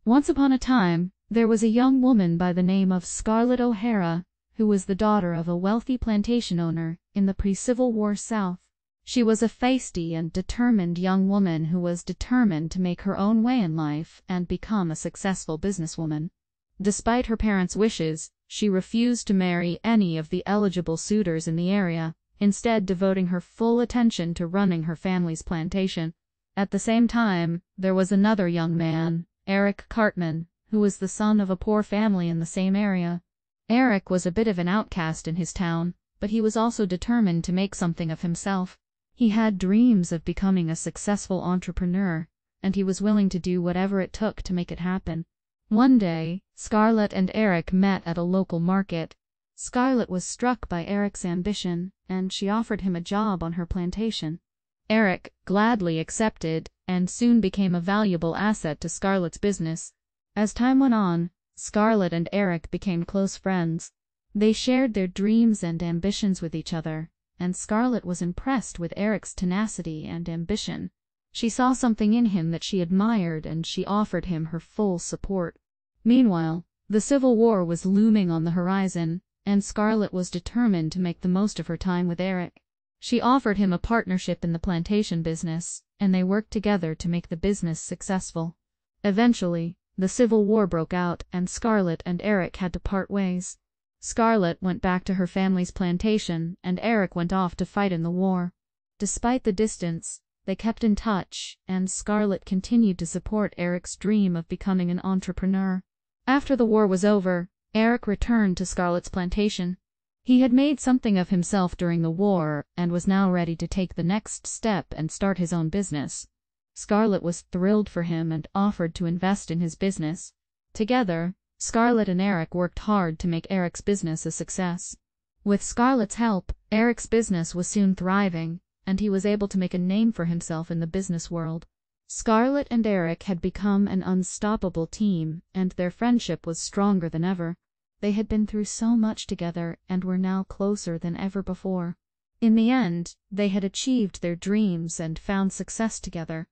Once upon a time, there was a young woman by the name of Scarlett O'Hara, who was the daughter of a wealthy plantation owner in the pre-Civil War South. She was a feisty and determined young woman who was determined to make her own way in life and become a successful businesswoman. Despite her parents' wishes, she refused to marry any of the eligible suitors in the area, instead devoting her full attention to running her family's plantation. At the same time, there was another young man, Eric Cartman, who was the son of a poor family in the same area. Eric was a bit of an outcast in his town, but he was also determined to make something of himself. He had dreams of becoming a successful entrepreneur, and he was willing to do whatever it took to make it happen. One day, Scarlett and Eric met at a local market. Scarlett was struck by Eric's ambition, and she offered him a job on her plantation. Eric gladly accepted, and soon became a valuable asset to Scarlett's business. As time went on, Scarlett and Eric became close friends. They shared their dreams and ambitions with each other, and Scarlett was impressed with Eric's tenacity and ambition. She saw something in him that she admired, and she offered him her full support. Meanwhile, the Civil War was looming on the horizon, and Scarlett was determined to make the most of her time with Eric. She offered him a partnership in the plantation business, and they worked together to make the business successful. Eventually, the Civil War broke out, and Scarlett and Eric had to part ways. Scarlett went back to her family's plantation, and Eric went off to fight in the war. Despite the distance, they kept in touch, and Scarlett continued to support Eric's dream of becoming an entrepreneur. After the war was over, Eric returned to Scarlett's plantation. He had made something of himself during the war, and was now ready to take the next step and start his own business. Scarlett was thrilled for him and offered to invest in his business. Together, Scarlett and Eric worked hard to make Eric's business a success. With Scarlett's help, Eric's business was soon thriving, and he was able to make a name for himself in the business world. Scarlett and Eric had become an unstoppable team, and their friendship was stronger than ever. They had been through so much together and were now closer than ever before. In the end, they had achieved their dreams and found success together.